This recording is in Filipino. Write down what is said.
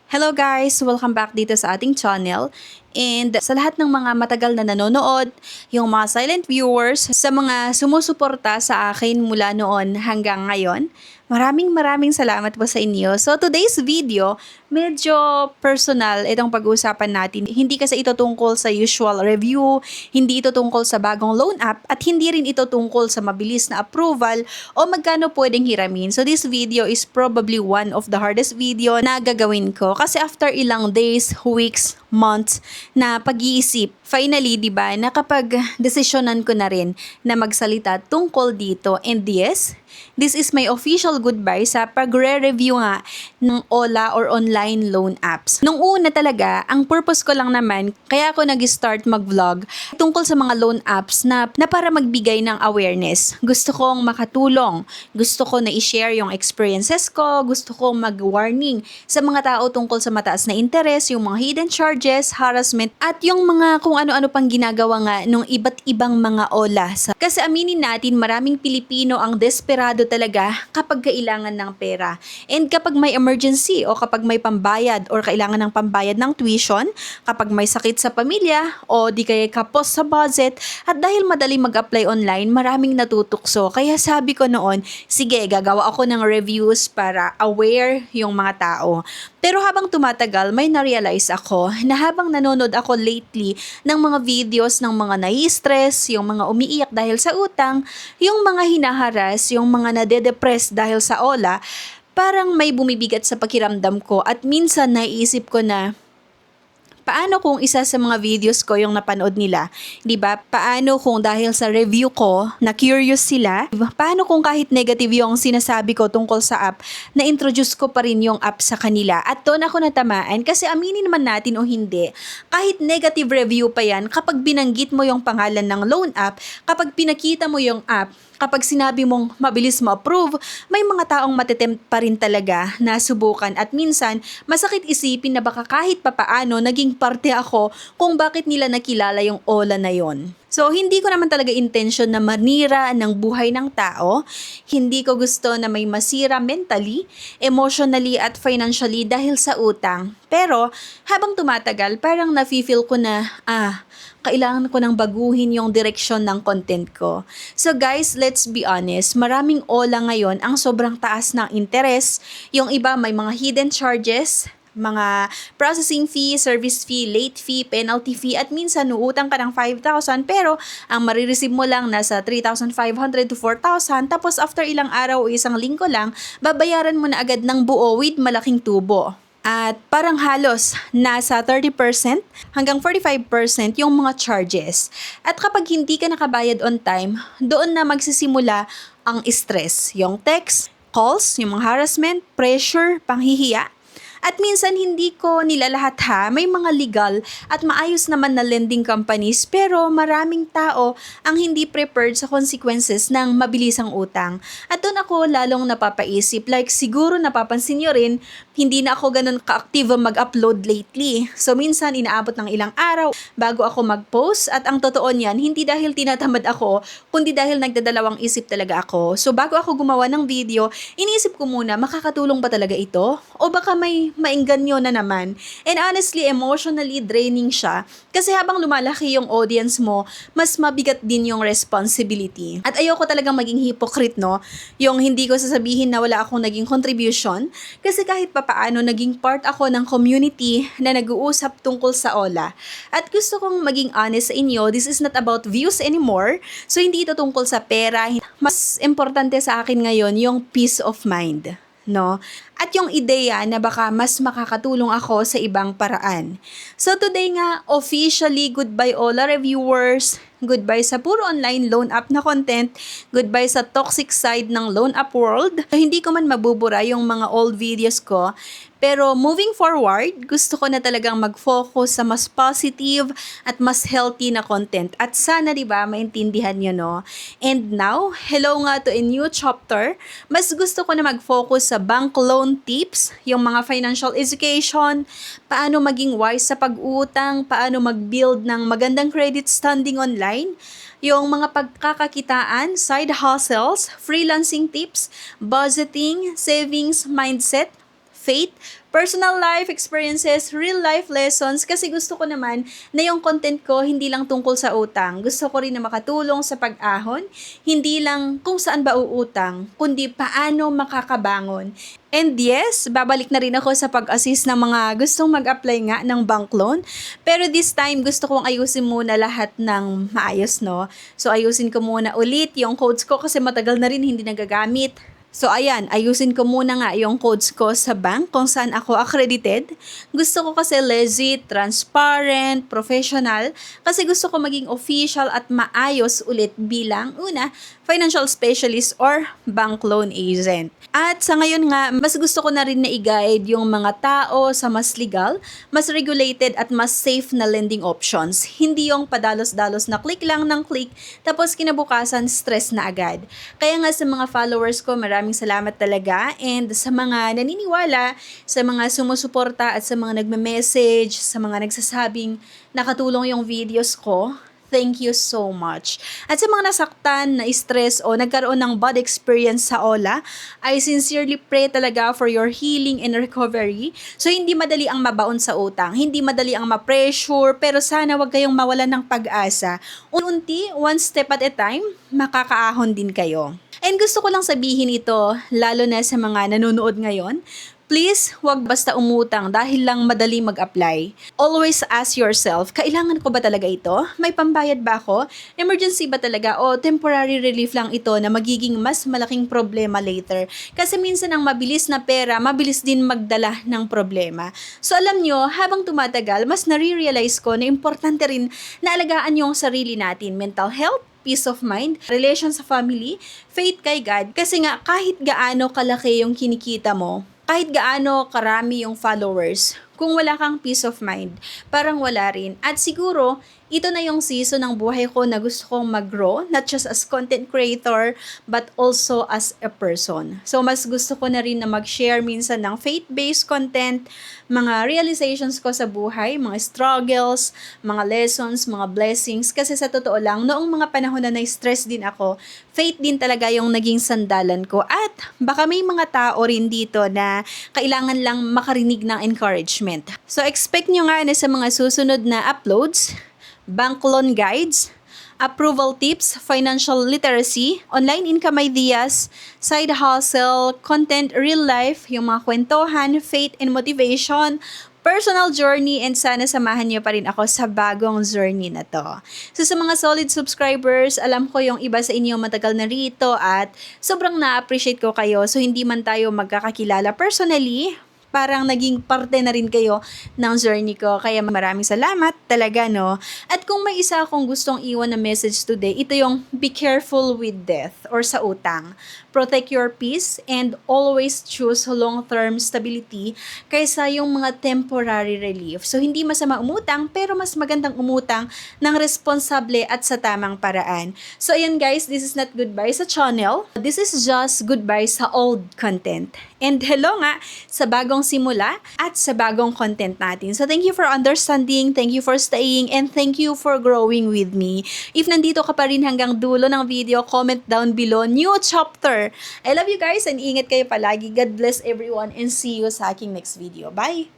Hello guys! Welcome back dito sa ating channel. And sa lahat ng mga matagal na nanonood, yung mga silent viewers, sa mga sumusuporta sa akin mula noon hanggang ngayon, maraming salamat po sa inyo. So today's video, medyo personal itong pag-uusapan natin. Hindi kasi ito tungkol sa usual review, hindi ito tungkol sa bagong loan app, at hindi rin ito tungkol sa mabilis na approval o magkano pwedeng hiramin. So this video is probably one of the hardest video na gagawin ko kasi after ilang days, weeks, months na pag-iisip, finally, di ba, nakapag-desisyonan ko na rin na magsalita tungkol dito. And yes, this is my official goodbye sa pagre-review nga ng OLA or online loan apps. Nung una talaga, ang purpose ko lang naman, kaya ako nag-start mag-vlog tungkol sa mga loan apps na para magbigay ng awareness. Gusto kong makatulong. Gusto ko na i-share yung experiences ko. Gusto kong mag-warning sa mga tao tungkol sa mataas na interest, yung mga hidden charges, harassment, at yung mga kung ano-ano pang ginagawa nga nung iba't ibang mga OLA. Kasi aminin natin, maraming Pilipino ang desperado talaga kapag kailangan ng pera. And kapag may emergency o kapag may pambayad or kailangan ng pambayad ng tuition, kapag may sakit sa pamilya o di kaya kapos sa budget, at dahil madali mag-apply online, maraming natutukso. Kaya sabi ko noon, sige, gagawa ako ng reviews para aware yung mga tao. Pero habang tumatagal, may na-realize ako na habang nanonood ako lately ng mga videos ng mga nai-stress, yung mga umiiyak dahil sa utang, yung mga hinaharas, yung mga nade-depress dahil sa OLA, parang may bumibigat sa pakiramdam ko at minsan naiisip ko na, paano kung isa sa mga videos ko yung napanood nila? 'Di ba? Paano kung dahil sa review ko, na curious sila? Diba? Paano kung kahit negative yung sinasabi ko tungkol sa app, na-introduce ko pa rin yung app sa kanila? At doon ako natamaan kasi aminin naman natin o hindi, kahit negative review pa yan, kapag binanggit mo yung pangalan ng loan app, kapag pinakita mo yung app, kapag sinabi mong mabilis ma-approve, may mga taong matitempt pa rin talaga na subukan at minsan masakit isipin na baka kahit papaano naging parte ako kung bakit nila nakilala yung OLA na yon. So, hindi ko naman talaga intention na manira ng buhay ng tao. Hindi ko gusto na may masira mentally, emotionally at financially dahil sa utang. Pero, habang tumatagal, parang nafe-feel ko na, kailangan ko nang baguhin yung direksyon ng content ko. So guys, let's be honest, maraming OLA ngayon ang sobrang taas ng interest. Yung iba may mga hidden charges, mga processing fee, service fee, late fee, penalty fee, at minsan nuutang ka ng 5,000 pero ang marireceive mo lang nasa 3,500 to 4,000 tapos after ilang araw o isang linggo lang, babayaran mo na agad ng buo with malaking tubo. At parang halos nasa 30% hanggang 45% yung mga charges. At kapag hindi ka nakabayad on time, doon na magsisimula ang stress. Yung text, calls, yung mga harassment, pressure, panghihiya. At minsan hindi ko nila lahat may mga legal at maayos naman na lending companies pero maraming tao ang hindi prepared sa consequences ng mabilisang utang. At doon ako lalong napapaisip, like siguro napapansin nyo rin, hindi na ako ganun ka-active mag-upload lately. So minsan inaabot ng ilang araw bago ako mag-post at ang totoo niyan, hindi dahil tinatamad ako, kundi dahil nagdadalawang isip talaga ako. So bago ako gumawa ng video, iniisip ko muna, makakatulong ba talaga ito? O baka may maengganyo na naman. And honestly, emotionally draining siya kasi habang lumalaki yung audience mo, mas mabigat din yung responsibility. At ayoko talagang maging hypocrite, no? Yung hindi ko sasabihin na wala akong naging contribution kasi kahit papaano naging part ako ng community na nag-uusap tungkol sa OLA. At gusto kong maging honest sa inyo, this is not about views anymore. So hindi ito tungkol sa pera. Mas importante sa akin ngayon yung peace of mind. No? At yung ideya na baka mas makakatulong ako sa ibang paraan. So today nga, officially goodbye OLA reviewers, goodbye sa puro online loan app na content, goodbye sa toxic side ng loan app world. So, hindi ko man mabubura yung mga old videos ko, pero moving forward, gusto ko na talagang mag-focus sa mas positive at mas healthy na content. At sana, di ba, maintindihan nyo, no? And now, hello nga to a new chapter. Mas gusto ko na mag-focus sa bank loan tips, yung mga financial education, paano maging wise sa pag-utang, paano mag-build ng magandang credit standing online, yung mga pagkakakitaan, side hustles, freelancing tips, budgeting, savings, mindset, faith, personal life experiences, real life lessons kasi gusto ko naman na yung content ko hindi lang tungkol sa utang. Gusto ko rin na makatulong sa pag-ahon, hindi lang kung saan ba uutang, kundi paano makakabangon. And yes, babalik na rin ako sa pag-assist ng mga gustong mag-apply nga ng bank loan. Pero this time, gusto kong ayusin muna lahat ng maayos, no? So, ayusin ko muna ulit yung codes ko kasi matagal na rin hindi nagagamit. So ayan, ayusin ko muna nga yung codes ko sa bank kung saan ako accredited. Gusto ko kasi legit, transparent, professional kasi gusto ko maging official at maayos ulit bilang una, financial specialist or bank loan agent. At sa ngayon nga, mas gusto ko na rin na i-guide yung mga tao sa mas legal, mas regulated at mas safe na lending options. Hindi yung padalos-dalos na click lang ng click tapos kinabukasan stress na agad. Kaya nga sa mga followers ko, maraming salamat talaga and sa mga naniniwala, sa mga sumusuporta at sa mga nagme-message, sa mga nagsasabing nakatulong yung videos ko, thank you so much. At sa mga nasaktan, na-stress o nagkaroon ng bad experience sa OLA, I sincerely pray talaga for your healing and recovery. So hindi madali ang mabaon sa utang, hindi madali ang ma-pressure, pero sana wag kayong mawalan ng pag-asa. Unti, one step at a time, makakaahon din kayo. And gusto ko lang sabihin ito, lalo na sa mga nanonood ngayon, please, huwag basta umutang dahil lang madali mag-apply. Always ask yourself, kailangan ko ba talaga ito? May pambayad ba ako? Emergency ba talaga? O temporary relief lang ito na magiging mas malaking problema later? Kasi minsan ang mabilis na pera, mabilis din magdala ng problema. So alam nyo, habang tumatagal, mas nare-realize ko na importante rin na alagaan yung sarili natin. Mental health, peace of mind, relation sa family, faith kay God. Kasi nga kahit gaano kalaki yung kinikita mo, kahit gaano karami yung followers, kung wala kang peace of mind, parang wala rin. At siguro, ito na yung season ng buhay ko na gusto kong mag-grow, not just as content creator, but also as a person. So, mas gusto ko na rin na mag-share minsan ng faith-based content, mga realizations ko sa buhay, mga struggles, mga lessons, mga blessings. Kasi sa totoo lang, noong mga panahon na na-stress din ako, faith din talaga yung naging sandalan ko. At baka may mga tao rin dito na kailangan lang makarinig ng encouragement. So, expect nyo nga na sa mga susunod na uploads, bank loan guides, approval tips, financial literacy, online income ideas, side hustle, content, real life, yung mga kwentuhan, faith and motivation, personal journey, and sana samahan niyo pa rin ako sa bagong journey na to. So sa mga solid subscribers, alam ko yung iba sa inyo matagal na rito at sobrang na-appreciate ko kayo. So hindi man tayo magkakakilala personally, parang naging parte na rin kayo ng journey ko. Kaya maraming salamat talaga, no? At kung may isa akong gustong iwan na message today, ito yung be careful with death or sa utang. Protect your peace and always choose long-term stability kaysa yung mga temporary relief. So, hindi masama umutang, pero mas magandang umutang ng responsable at sa tamang paraan. So, ayan guys, this is not goodbye sa channel. This is just goodbye sa old content. And hello nga sa bagong simula at sa bagong content natin. So, thank you for understanding, thank you for staying, and thank you for growing with me. If nandito ka pa rin hanggang dulo ng video, comment down below, new chapter. I love you guys and ingat kayo palagi. God bless everyone and see you sa aking next video. Bye!